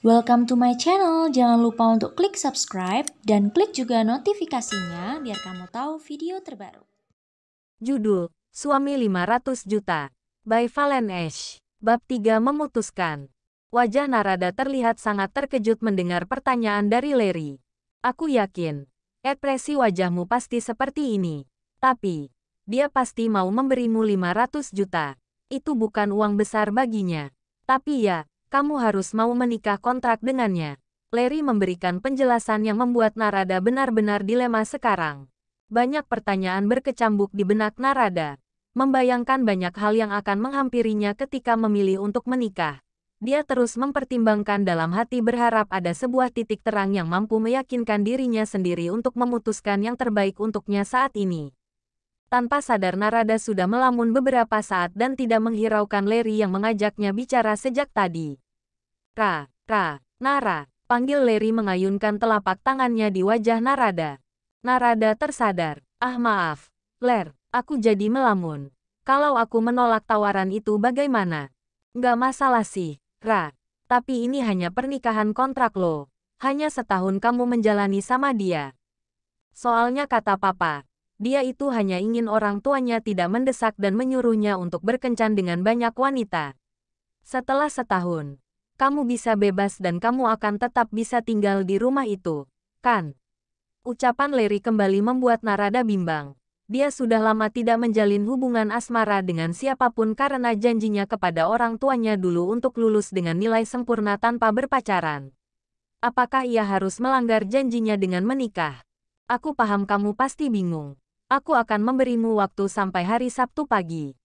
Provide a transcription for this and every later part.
Welcome to my channel. Jangan lupa untuk klik subscribe dan klik juga notifikasinya biar kamu tahu video terbaru. Judul, Suami 500 Juta, by Valen Ash. Bab 3 memutuskan. Wajah Narada terlihat sangat terkejut mendengar pertanyaan dari Larry. Aku yakin, ekspresi wajahmu pasti seperti ini. Tapi, dia pasti mau memberimu 500 juta. Itu bukan uang besar baginya. Tapi ya, kamu harus mau menikah kontrak dengannya. Larry memberikan penjelasan yang membuat Narada benar-benar dilema sekarang. Banyak pertanyaan berkecambuk di benak Narada. Membayangkan banyak hal yang akan menghampirinya ketika memilih untuk menikah. Dia terus mempertimbangkan dalam hati berharap ada sebuah titik terang yang mampu meyakinkan dirinya sendiri untuk memutuskan yang terbaik untuknya saat ini. Tanpa sadar Narada sudah melamun beberapa saat dan tidak menghiraukan Larry yang mengajaknya bicara sejak tadi. Nara, panggil Larry mengayunkan telapak tangannya di wajah Narada. Narada tersadar. Maaf, Ler, aku jadi melamun. Kalau aku menolak tawaran itu bagaimana? Nggak masalah sih, Ra. Tapi ini hanya pernikahan kontrak lo. Hanya setahun kamu menjalani sama dia. Soalnya kata papa, dia itu hanya ingin orang tuanya tidak mendesak dan menyuruhnya untuk berkencan dengan banyak wanita. Setelah setahun, kamu bisa bebas dan kamu akan tetap bisa tinggal di rumah itu, kan? Ucapan Larry kembali membuat Narada bimbang. Dia sudah lama tidak menjalin hubungan asmara dengan siapapun karena janjinya kepada orang tuanya dulu untuk lulus dengan nilai sempurna tanpa berpacaran. Apakah ia harus melanggar janjinya dengan menikah? Aku paham kamu pasti bingung. Aku akan memberimu waktu sampai hari Sabtu pagi.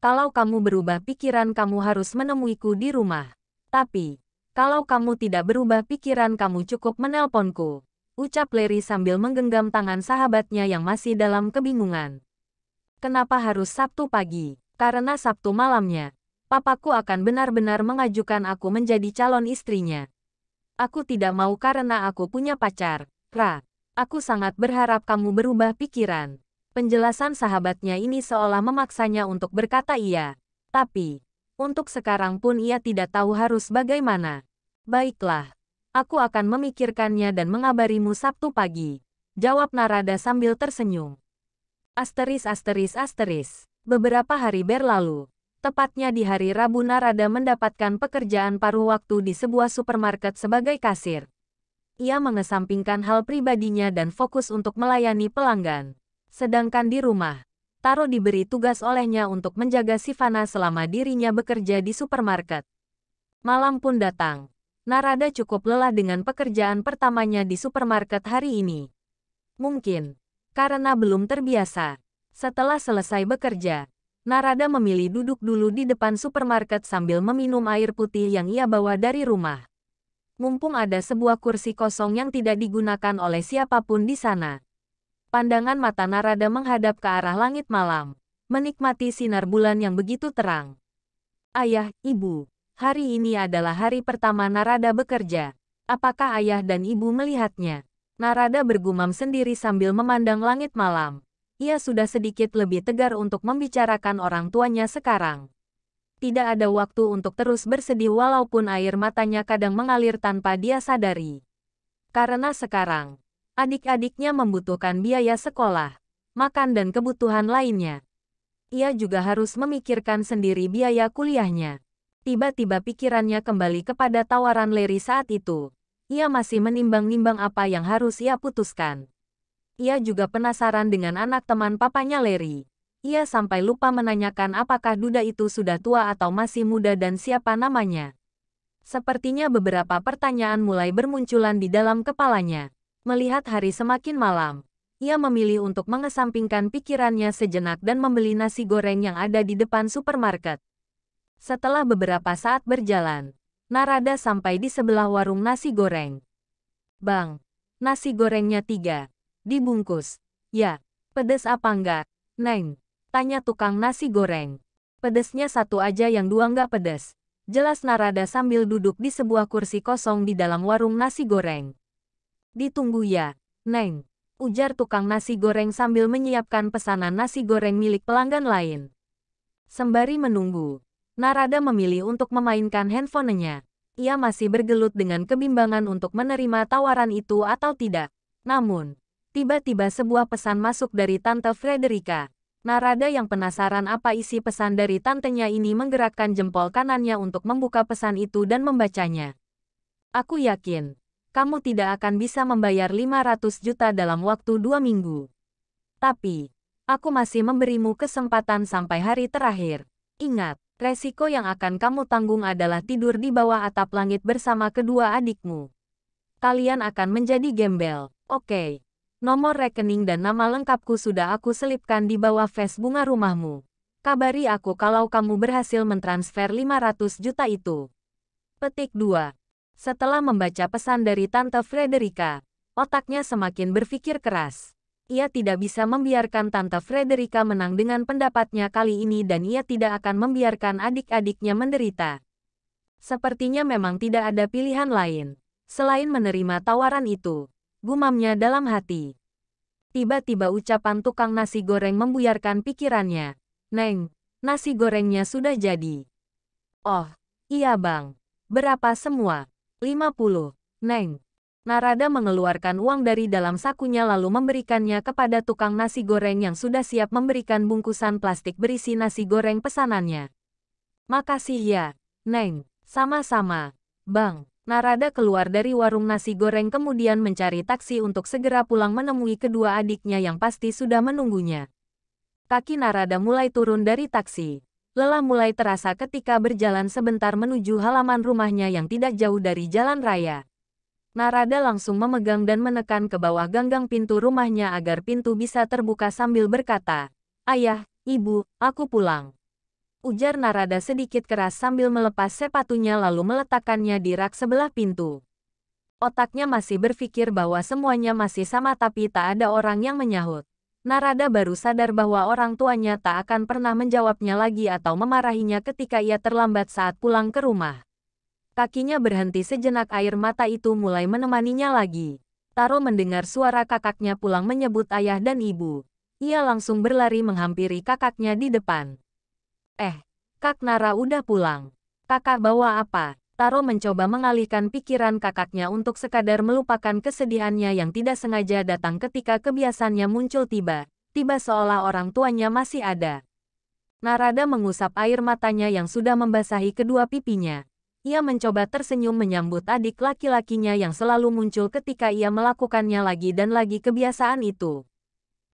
Kalau kamu berubah pikiran kamu harus menemuiku di rumah. Tapi, kalau kamu tidak berubah pikiran kamu cukup menelponku. Ucap Larry sambil menggenggam tangan sahabatnya yang masih dalam kebingungan. Kenapa harus Sabtu pagi? Karena Sabtu malamnya, papaku akan benar-benar mengajukan aku menjadi calon istrinya. Aku tidak mau karena aku punya pacar, Ra. Aku sangat berharap kamu berubah pikiran. Penjelasan sahabatnya ini seolah memaksanya untuk berkata iya. Tapi, untuk sekarang pun ia tidak tahu harus bagaimana. Baiklah. Aku akan memikirkannya dan mengabarimu Sabtu pagi. Jawab Narada sambil tersenyum. Beberapa hari berlalu. Tepatnya di hari Rabu Narada mendapatkan pekerjaan paruh waktu di sebuah supermarket sebagai kasir. Ia mengesampingkan hal pribadinya dan fokus untuk melayani pelanggan. Sedangkan di rumah, Taro diberi tugas olehnya untuk menjaga Sivana selama dirinya bekerja di supermarket. Malam pun datang. Narada cukup lelah dengan pekerjaan pertamanya di supermarket hari ini. Mungkin, karena belum terbiasa. Setelah selesai bekerja, Narada memilih duduk dulu di depan supermarket sambil meminum air putih yang ia bawa dari rumah. Mumpung ada sebuah kursi kosong yang tidak digunakan oleh siapapun di sana. Pandangan mata Narada menghadap ke arah langit malam, menikmati sinar bulan yang begitu terang. Ayah, Ibu. Hari ini adalah hari pertama Narada bekerja. Apakah ayah dan ibu melihatnya? Narada bergumam sendiri sambil memandang langit malam. Ia sudah sedikit lebih tegar untuk membicarakan orang tuanya sekarang. Tidak ada waktu untuk terus bersedih walaupun air matanya kadang mengalir tanpa dia sadari. Karena sekarang, adik-adiknya membutuhkan biaya sekolah, makan dan kebutuhan lainnya. Ia juga harus memikirkan sendiri biaya kuliahnya. Tiba-tiba pikirannya kembali kepada tawaran Larry saat itu. Ia masih menimbang-nimbang apa yang harus ia putuskan. Ia juga penasaran dengan anak teman papanya Larry. Ia sampai lupa menanyakan apakah duda itu sudah tua atau masih muda dan siapa namanya. Sepertinya beberapa pertanyaan mulai bermunculan di dalam kepalanya. Melihat hari semakin malam, ia memilih untuk mengesampingkan pikirannya sejenak dan membeli nasi goreng yang ada di depan supermarket. Setelah beberapa saat berjalan, Narada sampai di sebelah warung nasi goreng. Bang, nasi gorengnya 3. Dibungkus. Ya, pedes apa enggak, Neng? Tanya tukang nasi goreng. Pedesnya 1 aja yang 2 enggak pedes. Jelas Narada sambil duduk di sebuah kursi kosong di dalam warung nasi goreng. Ditunggu ya, Neng. Ujar tukang nasi goreng sambil menyiapkan pesanan nasi goreng milik pelanggan lain. Sembari menunggu, Narada memilih untuk memainkan handphonenya. Ia masih bergelut dengan kebimbangan untuk menerima tawaran itu atau tidak. Namun, tiba-tiba sebuah pesan masuk dari Tante Frederica. Narada yang penasaran apa isi pesan dari tantenya ini menggerakkan jempol kanannya untuk membuka pesan itu dan membacanya. Aku yakin, kamu tidak akan bisa membayar 500 juta dalam waktu 2 minggu. Tapi, aku masih memberimu kesempatan sampai hari terakhir. Ingat, resiko yang akan kamu tanggung adalah tidur di bawah atap langit bersama kedua adikmu. Kalian akan menjadi gembel, oke? Nomor rekening dan nama lengkapku sudah aku selipkan di bawah vas bunga rumahmu. Kabari aku kalau kamu berhasil mentransfer 500 juta itu. Petik 2. Setelah membaca pesan dari Tante Frederica, otaknya semakin berpikir keras. Ia tidak bisa membiarkan Tante Frederica menang dengan pendapatnya kali ini dan ia tidak akan membiarkan adik-adiknya menderita. Sepertinya memang tidak ada pilihan lain selain menerima tawaran itu, gumamnya dalam hati. Tiba-tiba ucapan tukang nasi goreng membuyarkan pikirannya. Neng, nasi gorengnya sudah jadi. Oh, iya bang. Berapa semua? 50, Neng. Narada mengeluarkan uang dari dalam sakunya lalu memberikannya kepada tukang nasi goreng yang sudah siap memberikan bungkusan plastik berisi nasi goreng pesanannya. Makasih ya, Neng. Sama-sama, Bang. Narada keluar dari warung nasi goreng kemudian mencari taksi untuk segera pulang menemui kedua adiknya yang pasti sudah menunggunya. Kaki Narada mulai turun dari taksi. Lelah mulai terasa ketika berjalan sebentar menuju halaman rumahnya yang tidak jauh dari jalan raya. Narada langsung memegang dan menekan ke bawah ganggang pintu rumahnya agar pintu bisa terbuka sambil berkata, "Ayah, Ibu, aku pulang." Ujar Narada sedikit keras sambil melepas sepatunya lalu meletakkannya di rak sebelah pintu. Otaknya masih berpikir bahwa semuanya masih sama tapi tak ada orang yang menyahut. Narada baru sadar bahwa orang tuanya tak akan pernah menjawabnya lagi atau memarahinya ketika ia terlambat saat pulang ke rumah. Kakinya berhenti sejenak, air mata itu mulai menemaninya lagi. Taro mendengar suara kakaknya pulang menyebut ayah dan ibu. Ia langsung berlari menghampiri kakaknya di depan. Kak Nara udah pulang. Kakak bawa apa? Taro mencoba mengalihkan pikiran kakaknya untuk sekadar melupakan kesedihannya yang tidak sengaja datang ketika kebiasaannya muncul tiba-tiba seolah orang tuanya masih ada. Narada mengusap air matanya yang sudah membasahi kedua pipinya. Ia mencoba tersenyum menyambut adik laki-lakinya yang selalu muncul ketika ia melakukannya lagi dan lagi kebiasaan itu.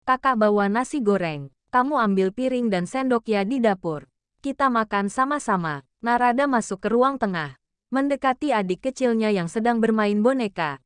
Kakak bawa nasi goreng. Kamu ambil piring dan sendok ya di dapur. Kita makan sama-sama. Narada masuk ke ruang tengah, mendekati adik kecilnya yang sedang bermain boneka.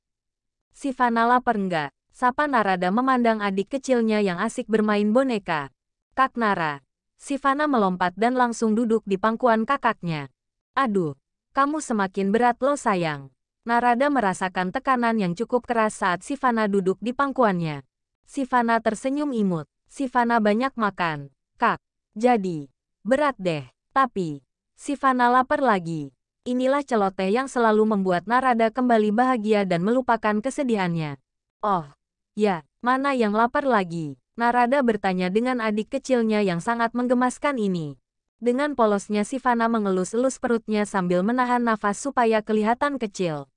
Sivana lapar enggak? Sapa Narada memandang adik kecilnya yang asik bermain boneka. Kak Nara. Sivana melompat dan langsung duduk di pangkuan kakaknya. Aduh, kamu semakin berat loh sayang. Narada merasakan tekanan yang cukup keras saat Sivana duduk di pangkuannya. Sivana tersenyum imut. Sivana banyak makan, Kak. Jadi berat deh, tapi Sivana lapar lagi. Inilah celoteh yang selalu membuat Narada kembali bahagia dan melupakan kesedihannya. Oh, ya, mana yang lapar lagi? Narada bertanya dengan adik kecilnya yang sangat menggemaskan ini. Dengan polosnya Sivana mengelus-elus perutnya sambil menahan nafas supaya kelihatan kecil.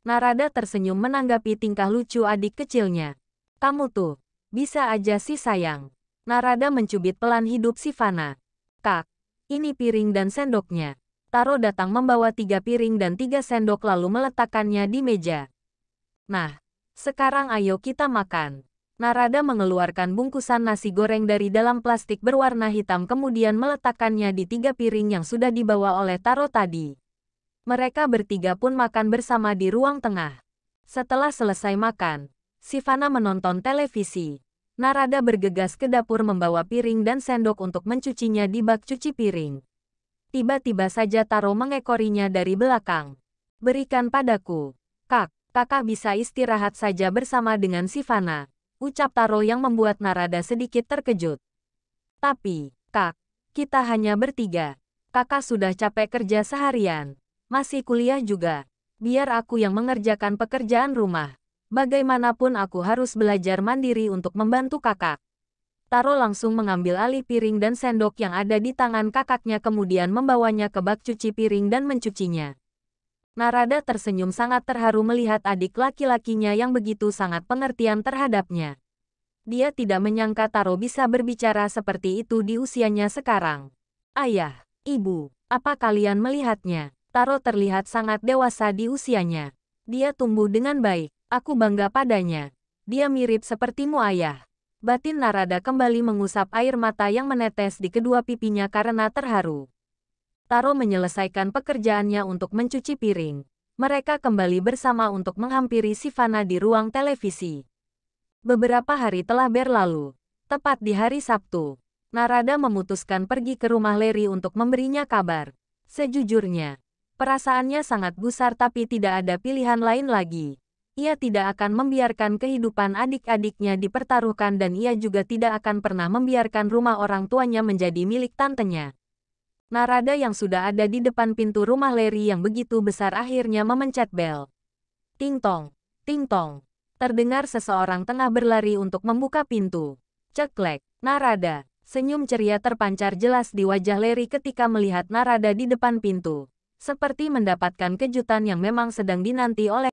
Narada tersenyum menanggapi tingkah lucu adik kecilnya. Kamu tuh, bisa aja sih sayang. Narada mencubit pelan hidup Sivana. Kak, ini piring dan sendoknya. Taro datang membawa 3 piring dan 3 sendok lalu meletakkannya di meja. Nah, sekarang ayo kita makan. Narada mengeluarkan bungkusan nasi goreng dari dalam plastik berwarna hitam kemudian meletakkannya di 3 piring yang sudah dibawa oleh Taro tadi. Mereka bertiga pun makan bersama di ruang tengah. Setelah selesai makan, Sivana menonton televisi. Narada bergegas ke dapur membawa piring dan sendok untuk mencucinya di bak cuci piring. Tiba-tiba saja Taro mengekorinya dari belakang. Berikan padaku. Kak, kakak bisa istirahat saja bersama dengan Sivana. Ucap Taro yang membuat Narada sedikit terkejut. Tapi, Kak, kita hanya bertiga. Kakak sudah capek kerja seharian. Masih kuliah juga. Biar aku yang mengerjakan pekerjaan rumah. Bagaimanapun aku harus belajar mandiri untuk membantu kakak. Taro langsung mengambil alih piring dan sendok yang ada di tangan kakaknya kemudian membawanya ke bak cuci piring dan mencucinya. Narada tersenyum sangat terharu melihat adik laki-lakinya yang begitu sangat pengertian terhadapnya. Dia tidak menyangka Taro bisa berbicara seperti itu di usianya sekarang. Ayah, ibu, apa kalian melihatnya? Taro terlihat sangat dewasa di usianya. Dia tumbuh dengan baik. Aku bangga padanya. Dia mirip sepertimu ayah. Batin Narada kembali mengusap air mata yang menetes di kedua pipinya karena terharu. Taro menyelesaikan pekerjaannya untuk mencuci piring. Mereka kembali bersama untuk menghampiri Sivana di ruang televisi. Beberapa hari telah berlalu. Tepat di hari Sabtu, Narada memutuskan pergi ke rumah Larry untuk memberinya kabar. Sejujurnya, perasaannya sangat gusar tapi tidak ada pilihan lain lagi. Ia tidak akan membiarkan kehidupan adik-adiknya dipertaruhkan dan ia juga tidak akan pernah membiarkan rumah orang tuanya menjadi milik tantenya. Narada yang sudah ada di depan pintu rumah Larry yang begitu besar akhirnya memencet bel. Ting tong, ting tong. Terdengar seseorang tengah berlari untuk membuka pintu. Ceklek, Narada. Senyum ceria terpancar jelas di wajah Larry ketika melihat Narada di depan pintu. Seperti mendapatkan kejutan yang memang sedang dinanti oleh